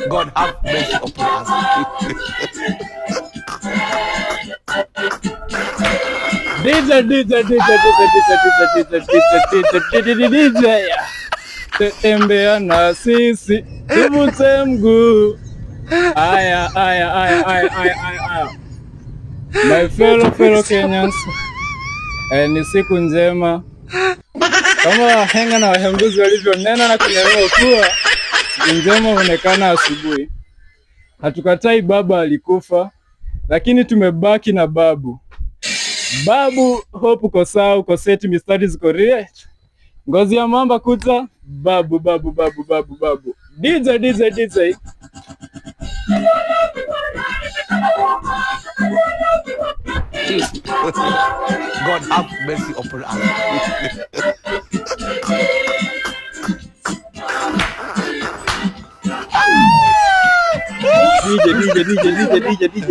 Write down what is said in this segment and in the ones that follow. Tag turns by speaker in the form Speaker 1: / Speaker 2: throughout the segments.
Speaker 1: God have mercy upon us.
Speaker 2: DJ tembea na sisi tuvute mguu. Aya. My fellow Kenyans, ni siku njema kama wahenga na wahenguzi walivyonena na kunyanyua kuwa siku njema huonekana asubuhi. Hatukatai baba alikufa, lakini tumebaki na babu. Babu, hope uko sawa, uko seti, mistari ziko correct. Ngozi ya mamba kuta, babu. DJ.
Speaker 1: God have mercy upon us.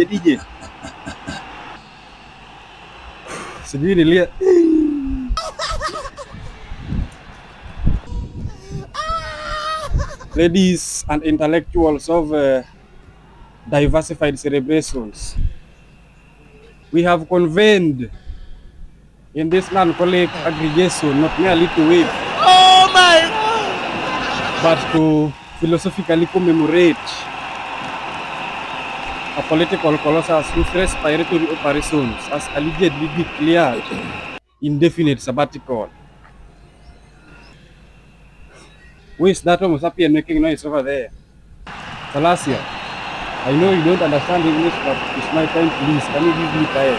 Speaker 2: DJ. Sijui nilia. Ladies and intellectuals of diversified celebrations, we have convened in this non-colleague aggregation not merely to wave,
Speaker 1: Oh my God,
Speaker 2: but to philosophically commemorate a political colossus whose respiratory operations has allegedly declared indefinite sabbatical. Who is that Homo sapien making noise over there? Salasia, I know you don't understand English, but it's my time, please. Can you give me time?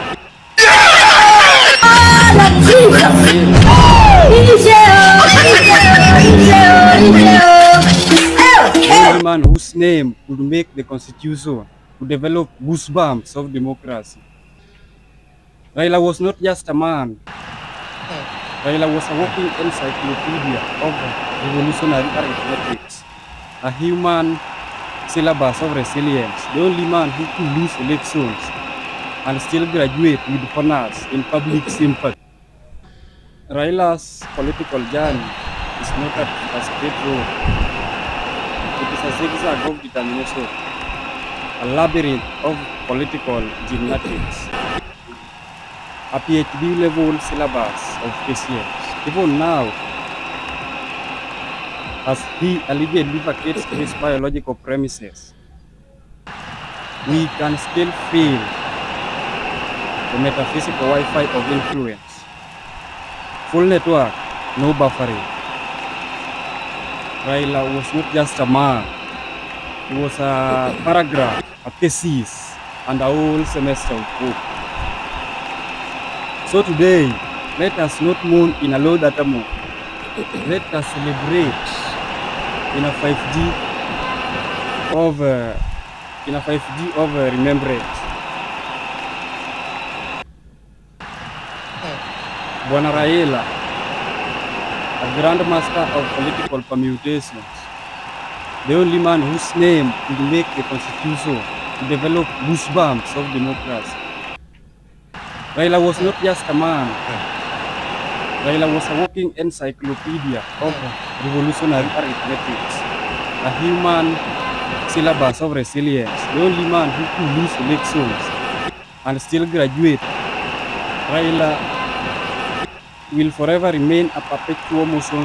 Speaker 2: The man whose name could make the constitution, to develop goosebumps of democracy. Raila was not just a man. Raila was a walking encyclopedia of revolutionary arithmetics, a human syllabus of resilience, the only man who could lose elections and still graduate with honors in public sympathy. Raila's political journey is not a straight road. It is a zigzag of determination, a labyrinth of political gymnastics, a PhD level syllabus of patience. Even now, as he allegedly vacates his biological premises, we can still feel the metaphysical Wi-Fi of influence. Full network, no buffering. Raila was not just a man. He was a paragraph, a thesis, and a whole semester of book. So today, let us not mourn in a low data mode. Let us celebrate in a 5G of remembrance. Bwana Raila, a grandmaster of political permutations, the only man whose name could make the constitution to develop goosebumps of democracy. Raila was not just a man. Raila was a walking encyclopedia of revolutionary arithmetics, a human syllabus of resilience, the only man who could lose elections and still graduate. Raila will forever remain a perpetual motion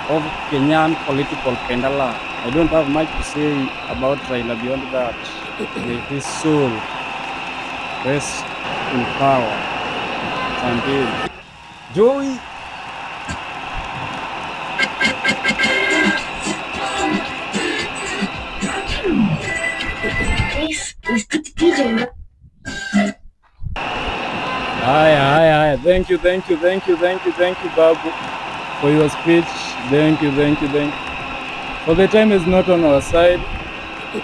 Speaker 2: of Kenyan political pendulum. I don't have much to say about Raila beyond that. May his soul rest in power. Asante. Joey. Hi. Thank you, Babu, for your speech. Thank you. For the time is not on our side.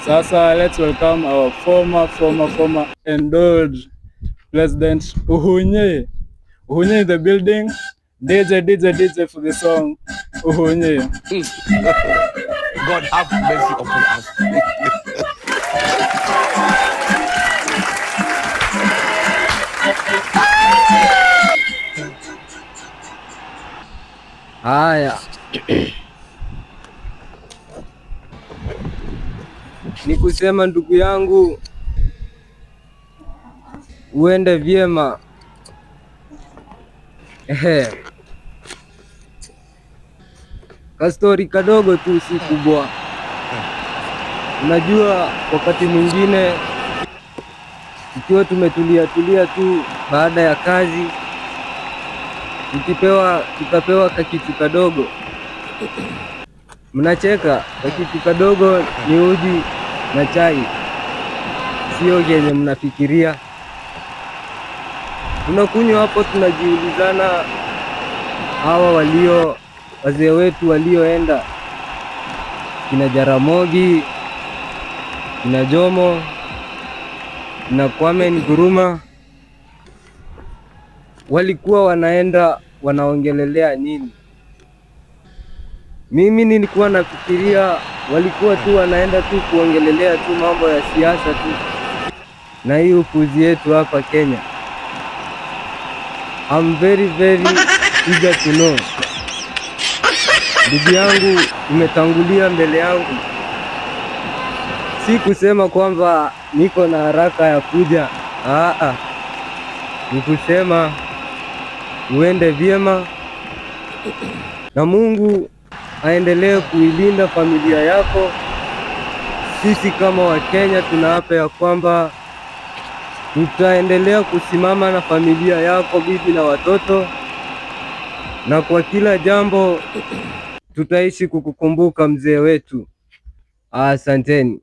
Speaker 2: Sasa, let's welcome our former indulged President Uhunye. Uhunye in the building. DJ for the song Uhunye.
Speaker 1: God have mercy upon us.
Speaker 2: Haya, ni kusema ndugu yangu, uende vyema. Kastori kadogo tu, si kubwa. Unajua, wakati mwingine ikiwa tumetulia tu baada ya kazi, tukapewa kakitu kadogo, mnacheka. Kakitu kadogo ni uji na chai, sio yenye mnafikiria. Tunakunywa hapo, tunajiulizana, hawa wazee wetu walioenda, kina Jaramogi, kina Jomo, kina Kwame Nkrumah, walikuwa wanaenda wanaongelelea nini? Mimi nilikuwa nafikiria walikuwa tu wanaenda tu kuongelelea tu mambo ya siasa tu, na hii upuzi yetu hapa Kenya. I'm very eager to know. Ndugu yangu umetangulia mbele yangu, si kusema kwamba niko na haraka ya kuja. Ni kusema uende vyema na Mungu aendelee kuilinda familia yako. Sisi kama Wakenya tunaapa ya kwamba tutaendelea kusimama na familia yako, bibi na watoto, na kwa kila jambo tutaishi kukukumbuka mzee wetu. Asanteni.